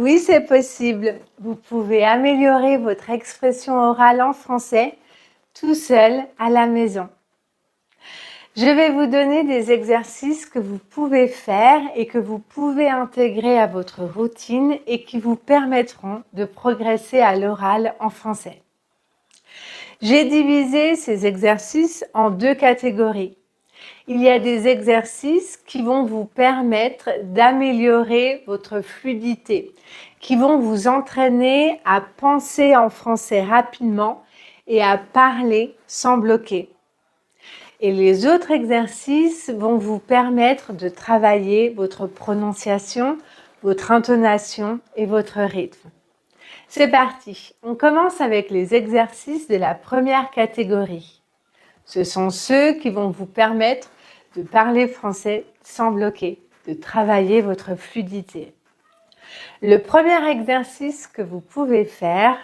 Oui, c'est possible. Vous pouvez améliorer votre expression orale en français tout seul à la maison. Je vais vous donner des exercices que vous pouvez faire et que vous pouvez intégrer à votre routine et qui vous permettront de progresser à l'oral en français. J'ai divisé ces exercices en deux catégories. Il y a des exercices qui vont vous permettre d'améliorer votre fluidité, qui vont vous entraîner à penser en français rapidement et à parler sans bloquer. Et les autres exercices vont vous permettre de travailler votre prononciation, votre intonation et votre rythme. C'est parti, on commence avec les exercices de la première catégorie. Ce sont ceux qui vont vous permettre de parler français sans bloquer, de travailler votre fluidité. Le premier exercice que vous pouvez faire,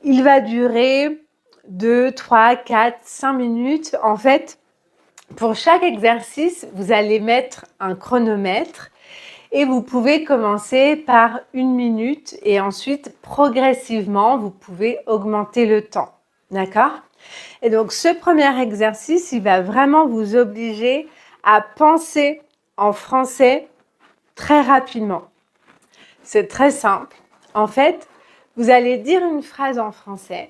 il va durer 2, 3, 4, 5 minutes. En fait, pour chaque exercice, vous allez mettre un chronomètre et vous pouvez commencer par 1 minute et ensuite, progressivement, vous pouvez augmenter le temps. D'accord ? Et donc, ce premier exercice, il va vraiment vous obliger à penser en français très rapidement. C'est très simple. En fait, vous allez dire une phrase en français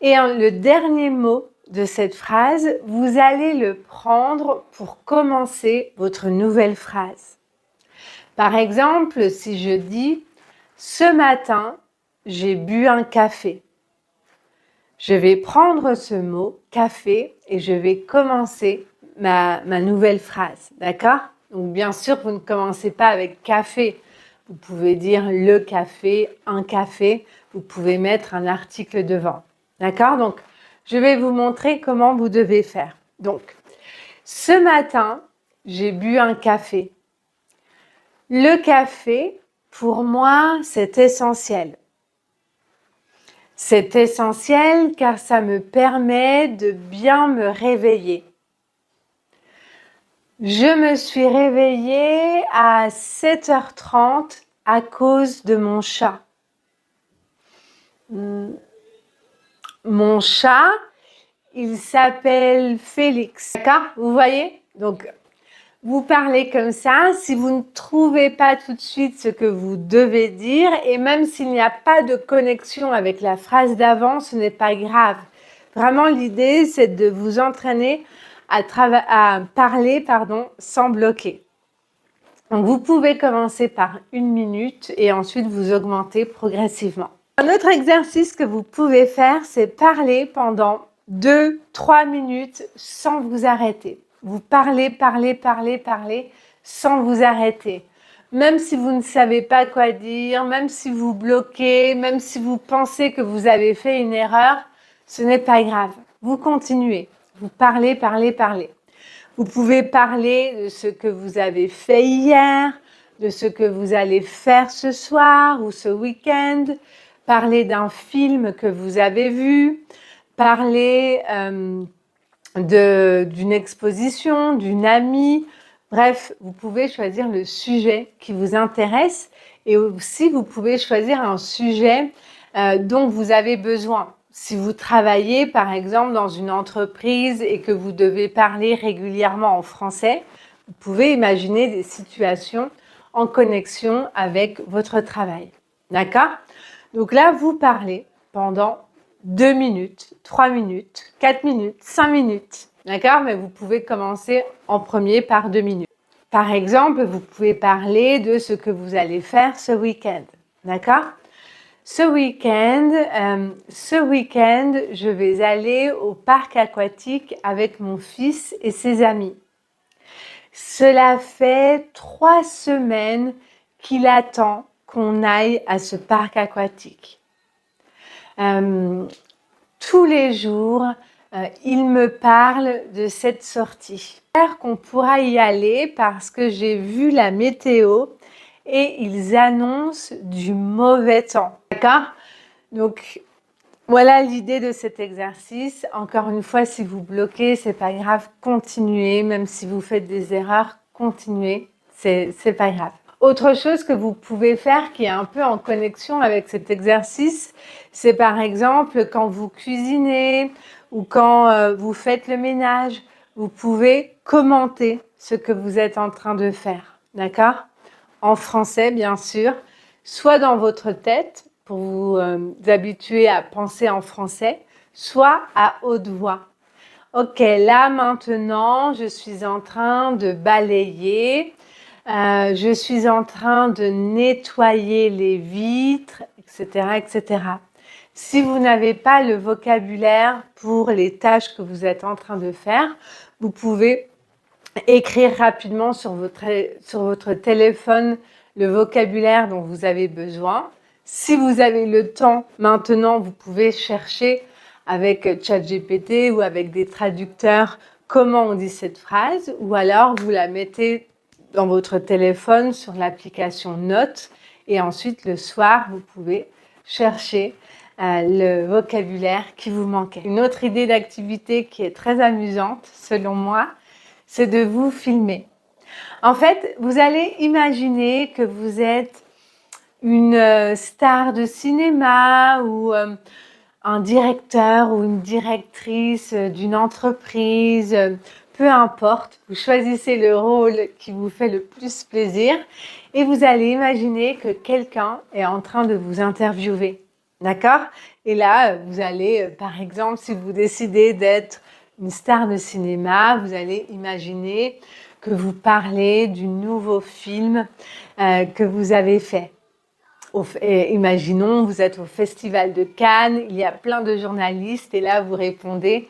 et le dernier mot de cette phrase, vous allez le prendre pour commencer votre nouvelle phrase. Par exemple, si je dis « Ce matin, j'ai bu un café ». Je vais prendre ce mot « café » et je vais commencer ma nouvelle phrase. D'accord ? Donc, bien sûr, vous ne commencez pas avec « café ». Vous pouvez dire « le café »,« un café ». Vous pouvez mettre un article devant. D'accord ? Donc, je vais vous montrer comment vous devez faire. Donc, ce matin, j'ai bu un café. Le café, pour moi, c'est essentiel. C'est essentiel car ça me permet de bien me réveiller. Je me suis réveillée à 7h30 à cause de mon chat. Mon chat, il s'appelle Félix. D'accord ? Vous voyez ? Donc, vous parlez comme ça. Si vous ne trouvez pas tout de suite ce que vous devez dire, et même s'il n'y a pas de connexion avec la phrase d'avant, ce n'est pas grave. Vraiment, l'idée, c'est de vous entraîner à parler sans bloquer. Donc, vous pouvez commencer par 1 minute et ensuite vous augmenter progressivement. Un autre exercice que vous pouvez faire, c'est parler pendant 2-3 minutes sans vous arrêter. Vous parlez sans vous arrêter. Même si vous ne savez pas quoi dire, même si vous bloquez, même si vous pensez que vous avez fait une erreur, ce n'est pas grave. Vous continuez. Vous parlez. Vous pouvez parler de ce que vous avez fait hier, de ce que vous allez faire ce soir ou ce week-end, parler d'un film que vous avez vu, parler d'une exposition, d'une amie. Bref, vous pouvez choisir le sujet qui vous intéresse et aussi vous pouvez choisir un sujet dont vous avez besoin. Si vous travaillez par exemple dans une entreprise et que vous devez parler régulièrement en français, vous pouvez imaginer des situations en connexion avec votre travail. D'accord ? Donc là, vous parlez pendant 2 minutes, 3 minutes, 4 minutes, 5 minutes. D'accord ? Mais vous pouvez commencer en premier par 2 minutes. Par exemple, vous pouvez parler de ce que vous allez faire ce week-end. D'accord ? Ce week-end, je vais aller au parc aquatique avec mon fils et ses amis. Cela fait 3 semaines qu'il attend qu'on aille à ce parc aquatique. Tous les jours, il me parle de cette sortie. J'espère qu'on pourra y aller parce que j'ai vu la météo et ils annoncent du mauvais temps. D'accord ? Donc, voilà l'idée de cet exercice. Encore une fois, si vous bloquez, c'est pas grave, continuez. Même si vous faites des erreurs, continuez, c'est pas grave. Autre chose que vous pouvez faire qui est un peu en connexion avec cet exercice, c'est par exemple quand vous cuisinez ou quand vous faites le ménage, vous pouvez commenter ce que vous êtes en train de faire, d'accord? En français, bien sûr, soit dans votre tête pour vous habituer à penser en français, soit à haute voix. Ok, là maintenant, je suis en train de balayer, je suis en train de nettoyer les vitres, etc., etc. Si vous n'avez pas le vocabulaire pour les tâches que vous êtes en train de faire, vous pouvez écrire rapidement sur votre téléphone le vocabulaire dont vous avez besoin. Si vous avez le temps, maintenant, vous pouvez chercher avec ChatGPT ou avec des traducteurs comment on dit cette phrase, ou alors vous la mettez dans votre téléphone sur l'application Notes et ensuite le soir, vous pouvez chercher le vocabulaire qui vous manquait. Une autre idée d'activité qui est très amusante, selon moi, c'est de vous filmer. En fait, vous allez imaginer que vous êtes une star de cinéma ou un directeur ou une directrice d'une entreprise, peu importe, vous choisissez le rôle qui vous fait le plus plaisir et vous allez imaginer que quelqu'un est en train de vous interviewer, d'accord? Et là, vous allez, par exemple, si vous décidez d'être une star de cinéma, vous allez imaginer que vous parlez du nouveau film que vous avez fait. Imaginons, vous êtes au Festival de Cannes, il y a plein de journalistes et là, vous répondez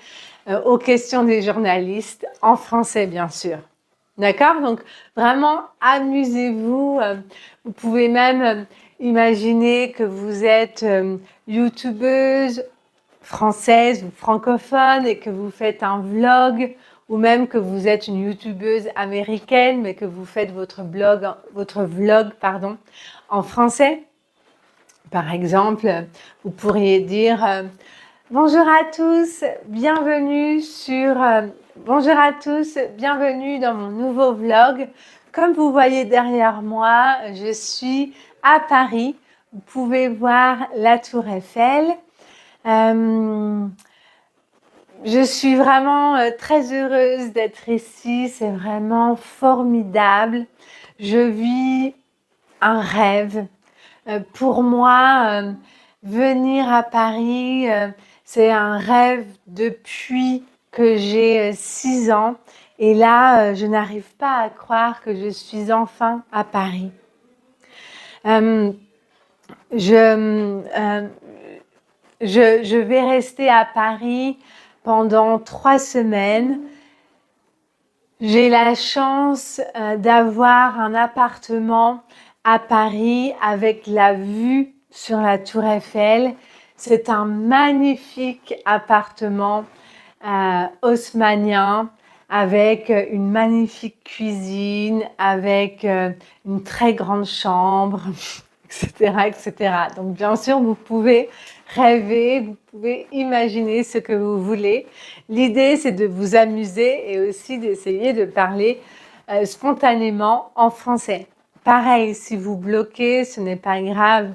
aux questions des journalistes en français, bien sûr. D'accord? Donc, vraiment, amusez-vous. Vous pouvez même imaginer que vous êtes youtubeuse française ou francophone et que vous faites un vlog ou même que vous êtes une youtubeuse américaine mais que vous faites votre vlog, en français. Par exemple, vous pourriez dire bonjour à tous, bonjour à tous, bienvenue dans mon nouveau vlog. Comme vous voyez derrière moi, je suis à Paris. Vous pouvez voir la Tour Eiffel. Je suis vraiment très heureuse d'être ici. C'est vraiment formidable. Je vis un rêve. Pour moi, venir à Paris, c'est un rêve depuis que j'ai 6 ans. Et là, je n'arrive pas à croire que je suis enfin à Paris. Je vais rester à Paris pendant 3 semaines. J'ai la chance d'avoir un appartement à Paris avec la vue sur la Tour Eiffel. C'est un magnifique appartement haussmannien avec une magnifique cuisine, avec une très grande chambre, etc., etc. Donc bien sûr, vous pouvez rêver, vous pouvez imaginer ce que vous voulez. L'idée, c'est de vous amuser et aussi d'essayer de parler spontanément en français. Pareil, si vous bloquez, ce n'est pas grave.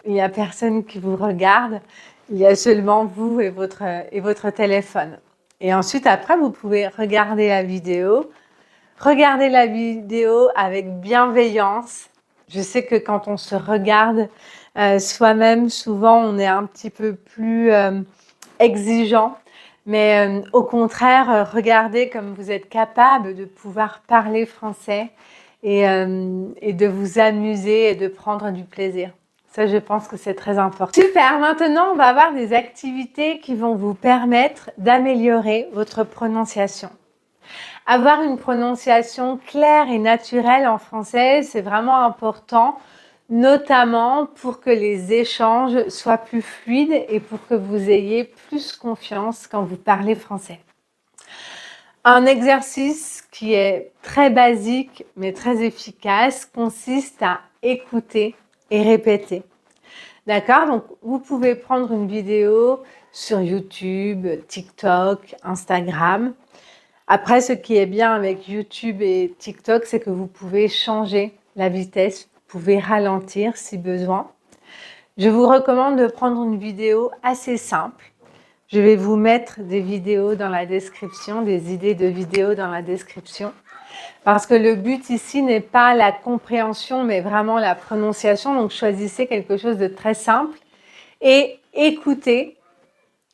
Il n'y a personne qui vous regarde. Il y a seulement vous et votre téléphone. Et ensuite, après, vous pouvez regarder la vidéo. Regardez la vidéo avec bienveillance. Je sais que quand on se regarde soi-même, souvent, on est un petit peu plus exigeant. Mais au contraire, regardez comme vous êtes capable de pouvoir parler français et de vous amuser et de prendre du plaisir. Ça, je pense que c'est très important. Super, maintenant, on va avoir des activités qui vont vous permettre d'améliorer votre prononciation. Avoir une prononciation claire et naturelle en français, c'est vraiment important, notamment pour que les échanges soient plus fluides et pour que vous ayez plus confiance quand vous parlez français. Un exercice qui est très basique mais très efficace consiste à écouter et répéter. D'accord? Donc, vous pouvez prendre une vidéo sur YouTube, TikTok, Instagram. Après, ce qui est bien avec YouTube et TikTok, c'est que vous pouvez changer la vitesse, vous pouvez ralentir si besoin. Je vous recommande de prendre une vidéo assez simple. Je vais vous mettre des vidéos dans la description, des idées de vidéos dans la description. Parce que le but ici n'est pas la compréhension, mais vraiment la prononciation. Donc, choisissez quelque chose de très simple et écoutez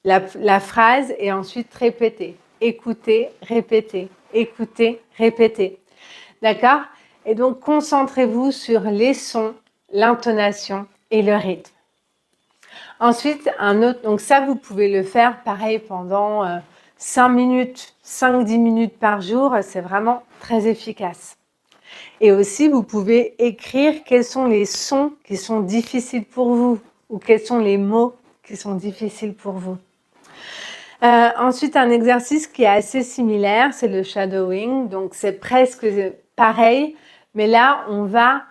la phrase et ensuite répétez. Écoutez, répétez, écoutez, répétez. D'accord? Et donc, concentrez-vous sur les sons, l'intonation et le rythme. Ensuite, donc ça, vous pouvez le faire pareil pendant 5 minutes, 5-10 minutes par jour. C'est vraiment très efficace. Et aussi, vous pouvez écrire quels sont les sons qui sont difficiles pour vous ou quels sont les mots qui sont difficiles pour vous. Ensuite, un exercice qui est assez similaire, c'est le shadowing. Donc, c'est presque pareil, mais là, on va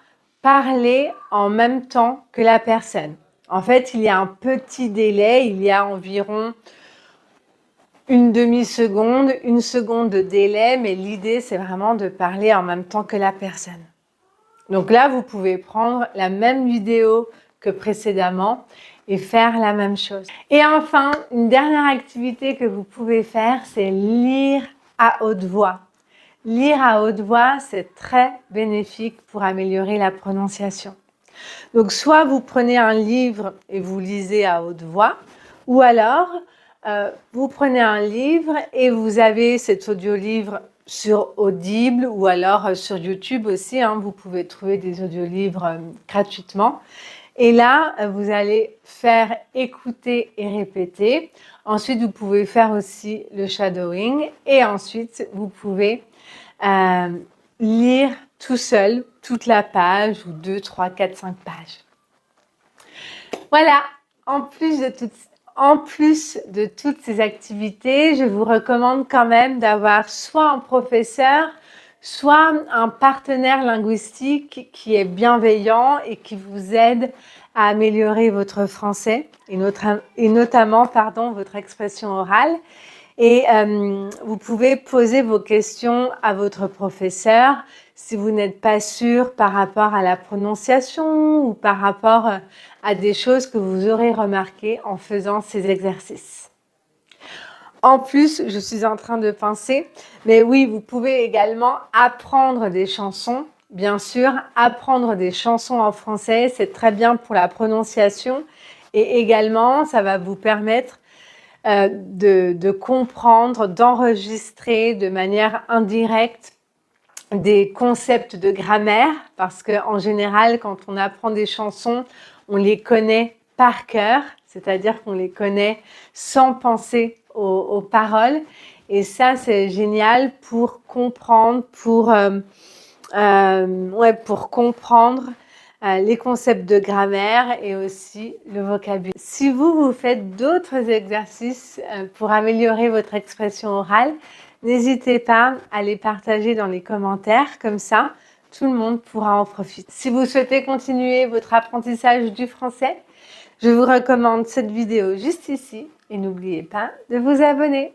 parler en même temps que la personne. En fait, il y a un petit délai, il y a environ une demi-seconde, 1 seconde de délai, mais l'idée, c'est vraiment de parler en même temps que la personne. Donc là, vous pouvez prendre la même vidéo que précédemment et faire la même chose. Et enfin, une dernière activité que vous pouvez faire, c'est lire à haute voix. Lire à haute voix, c'est très bénéfique pour améliorer la prononciation. Donc, soit vous prenez un livre et vous lisez à haute voix, ou alors vous prenez un livre et vous avez cet audiolivre sur Audible ou alors sur YouTube aussi. Vous pouvez trouver des audiolivres gratuitement. Et là, vous allez faire écouter et répéter. Ensuite, vous pouvez faire aussi le shadowing. Et ensuite, vous pouvez lire tout seul toute la page ou 2, 3, 4, 5 pages. Voilà, en plus de toutes ces activités, je vous recommande quand même d'avoir soit un professeur, soit un partenaire linguistique qui est bienveillant et qui vous aide à améliorer votre français et notamment votre expression orale. Et vous pouvez poser vos questions à votre professeur si vous n'êtes pas sûr par rapport à la prononciation ou par rapport à des choses que vous aurez remarquées en faisant ces exercices. En plus, je suis en train de penser, mais oui, vous pouvez également apprendre des chansons. Bien sûr, apprendre des chansons en français, c'est très bien pour la prononciation et également, ça va vous permettre de comprendre, d'enregistrer de manière indirecte des concepts de grammaire, parce qu'en général, quand on apprend des chansons, on les connaît par cœur, c'est-à-dire qu'on les connaît sans penser aux paroles. Et ça, c'est génial pour comprendre, pour comprendre les concepts de grammaire et aussi le vocabulaire. Si vous faites d'autres exercices pour améliorer votre expression orale, n'hésitez pas à les partager dans les commentaires, comme ça, tout le monde pourra en profiter. Si vous souhaitez continuer votre apprentissage du français, je vous recommande cette vidéo juste ici et n'oubliez pas de vous abonner.